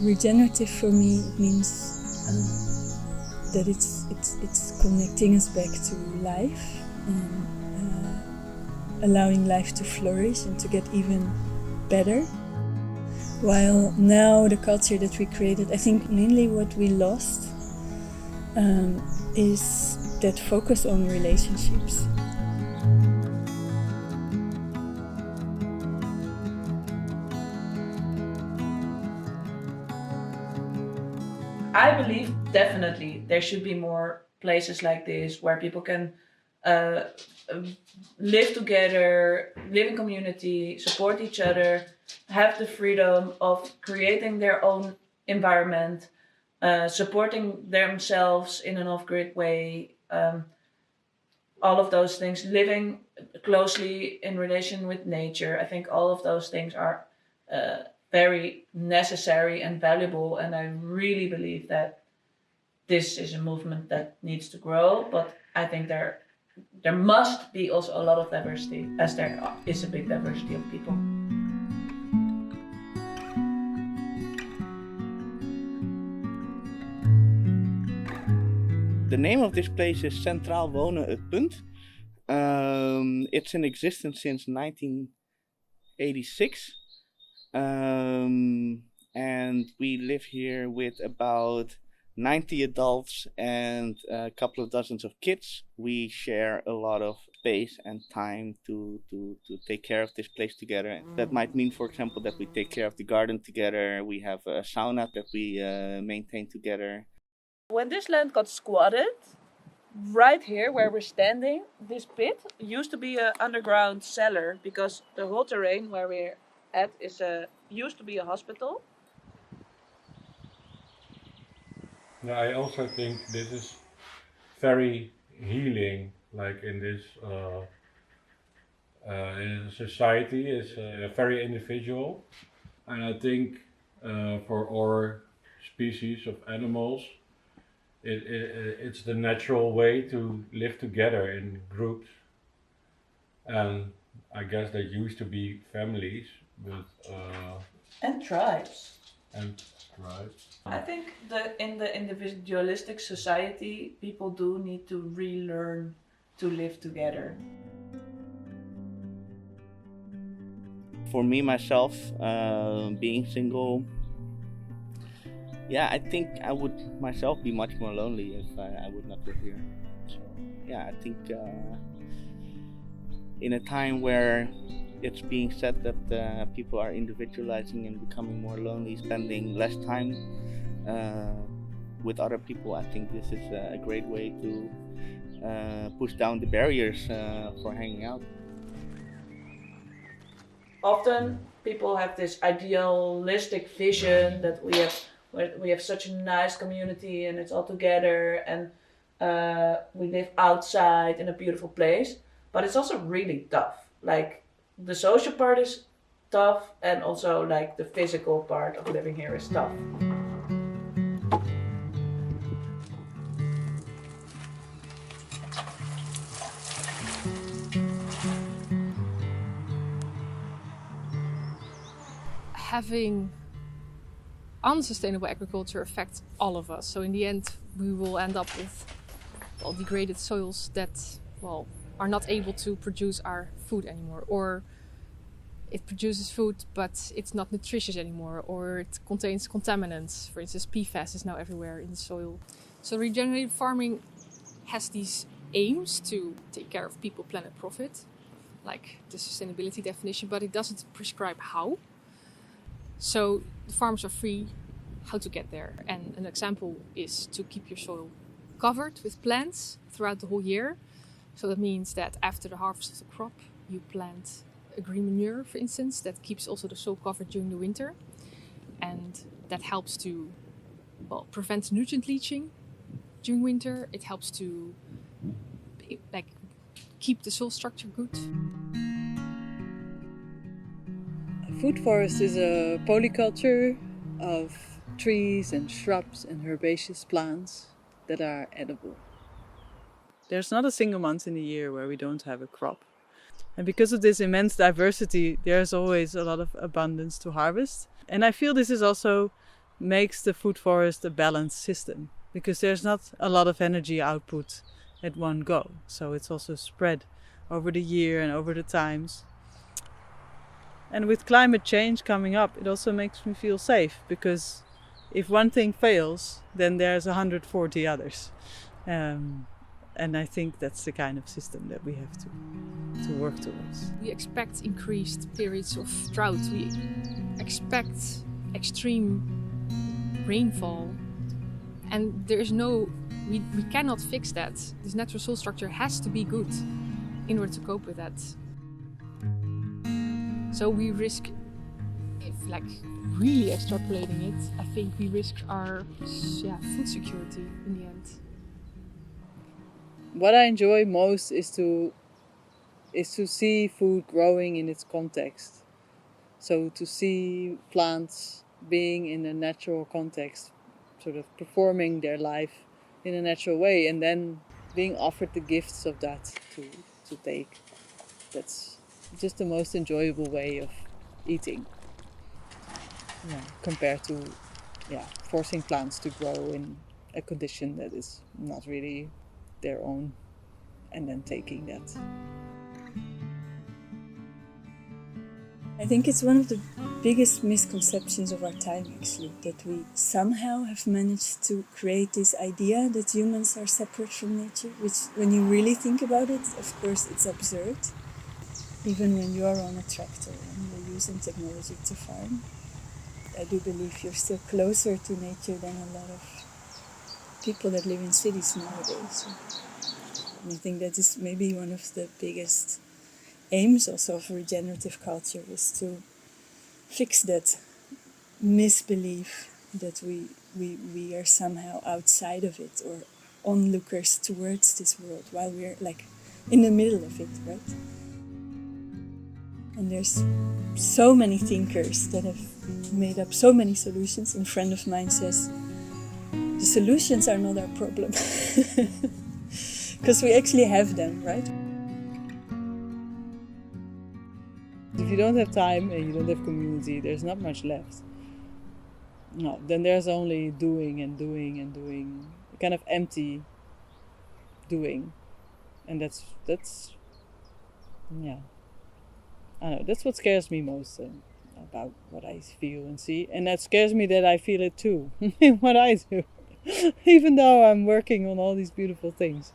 Regenerative for me means that it's connecting us back to life and allowing life to flourish and to get even better. While now the culture that we created, I think mainly what we lost is that focus on relationships. I believe definitely there should be more places like this where people can live together, live in community, support each other, have the freedom of creating their own environment, supporting themselves in an off-grid way, all of those things, living closely in relation with nature. I think all of those things are very necessary and valuable, and I really believe that this is a movement that needs to grow, but I think there must be also a lot of diversity, as there is a big diversity of people. The name of this place is Centraal Wonen Het Punt. It's in existence since 1986. And we live here with about 90 adults and a couple of dozens of kids. We share a lot of space and time to take care of this place together. That might mean, for example, that we take care of the garden together. We have a sauna that we maintain together. When this land got squatted, right here where we're standing, this pit used to be an underground cellar because the whole terrain where we're at used to be a hospital. Yeah, I also think this is very healing, like in this in society is very individual, and I think for our species of animals, it's the natural way to live together in groups, and I guess there used to be families, but And tribes. Right. I think in the individualistic society, people do need to relearn to live together. For me, myself, being single, yeah, I think I would myself be much more lonely if I would not live here. So, yeah, I think in a time where it's being said that people are individualizing and becoming more lonely, spending less time with other people, I think this is a great way to push down the barriers for hanging out. Often people have this idealistic vision that we have such a nice community and it's all together and we live outside in a beautiful place, but it's also really tough. Like, the social part is tough, and also like the physical part of living here is tough. Having unsustainable agriculture affects all of us. So in the end, we will end up with degraded soils that are not able to produce our food anymore, or it produces food but it's not nutritious anymore, or it contains contaminants. For instance, PFAS is now everywhere in the soil. So regenerative farming has these aims to take care of people, planet, profit, like the sustainability definition, but it doesn't prescribe how. So the farmers are free how to get there. And an example is to keep your soil covered with plants throughout the whole year. So that means that after the harvest of the crop, you plant a green manure, for instance, that keeps also the soil covered during the winter. And that helps to prevent nutrient leaching during winter. It helps to keep the soil structure good. A food forest is a polyculture of trees and shrubs and herbaceous plants that are edible. There's not a single month in the year where we don't have a crop. And because of this immense diversity, there's always a lot of abundance to harvest. And I feel this is also makes the food forest a balanced system, because there's not a lot of energy output at one go. So it's also spread over the year and over the times. And with climate change coming up, it also makes me feel safe, because if one thing fails, then there's 140 others. And I think that's the kind of system that we have to work towards. We expect increased periods of drought. We expect extreme rainfall. And we cannot fix that. This natural soil structure has to be good in order to cope with that. So we risk, if really extrapolating it, I think we risk our food security in the end. What I enjoy most is to see food growing in its context. So to see plants being in a natural context, sort of performing their life in a natural way, and then being offered the gifts of that to take. That's just the most enjoyable way of eating. Compared to forcing plants to grow in a condition that is not really their own, and then taking that. I think it's one of the biggest misconceptions of our time, actually, that we somehow have managed to create this idea that humans are separate from nature, which, when you really think about it, of course, it's absurd. Even when you're on a tractor and you're using technology to farm, I do believe you're still closer to nature than a lot of people that live in cities nowadays. And I think that is maybe one of the biggest aims also of regenerative culture, is to fix that misbelief that we are somehow outside of it or onlookers towards this world, while we're in the middle of it, right? And there's so many thinkers that have made up so many solutions. And a friend of mine says, the solutions are not our problem. Because we actually have them, right? If you don't have time and you don't have community, there's not much left. No, then there's only doing and doing and doing, kind of empty doing. And that's I don't know, that's what scares me most about what I feel and see. And that scares me that I feel it too, in what I do. Even though I'm working on all these beautiful things.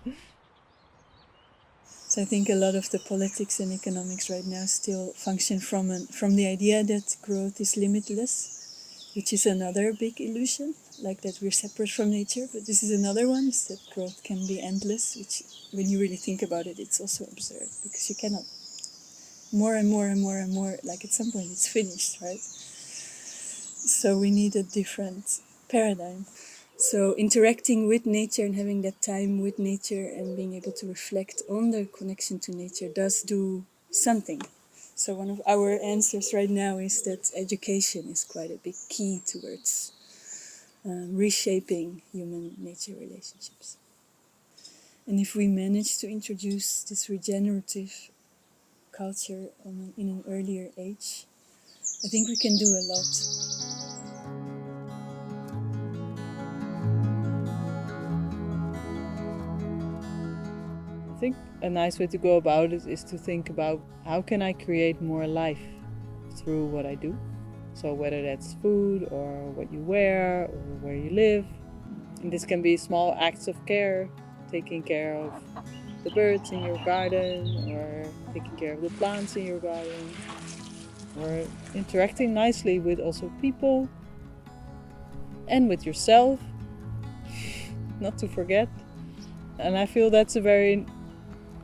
So I think a lot of the politics and economics right now still function from the idea that growth is limitless, which is another big illusion, that we're separate from nature. But this is another one, is that growth can be endless, which, when you really think about it, it's also absurd, because you cannot more and more and more and more, at some point it's finished, right? So we need a different paradigm. So interacting with nature and having that time with nature and being able to reflect on the connection to nature does do something. So one of our answers right now is that education is quite a big key towards reshaping human-nature relationships. And if we manage to introduce this regenerative culture in an earlier age, I think we can do a lot. I think a nice way to go about it is to think about, how can I create more life through what I do? So whether that's food or what you wear or where you live. And this can be small acts of care, taking care of the birds in your garden, or taking care of the plants in your garden, or interacting nicely with also people and with yourself, not to forget. And I feel that's a very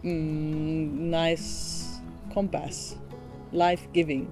nice compass, life-giving.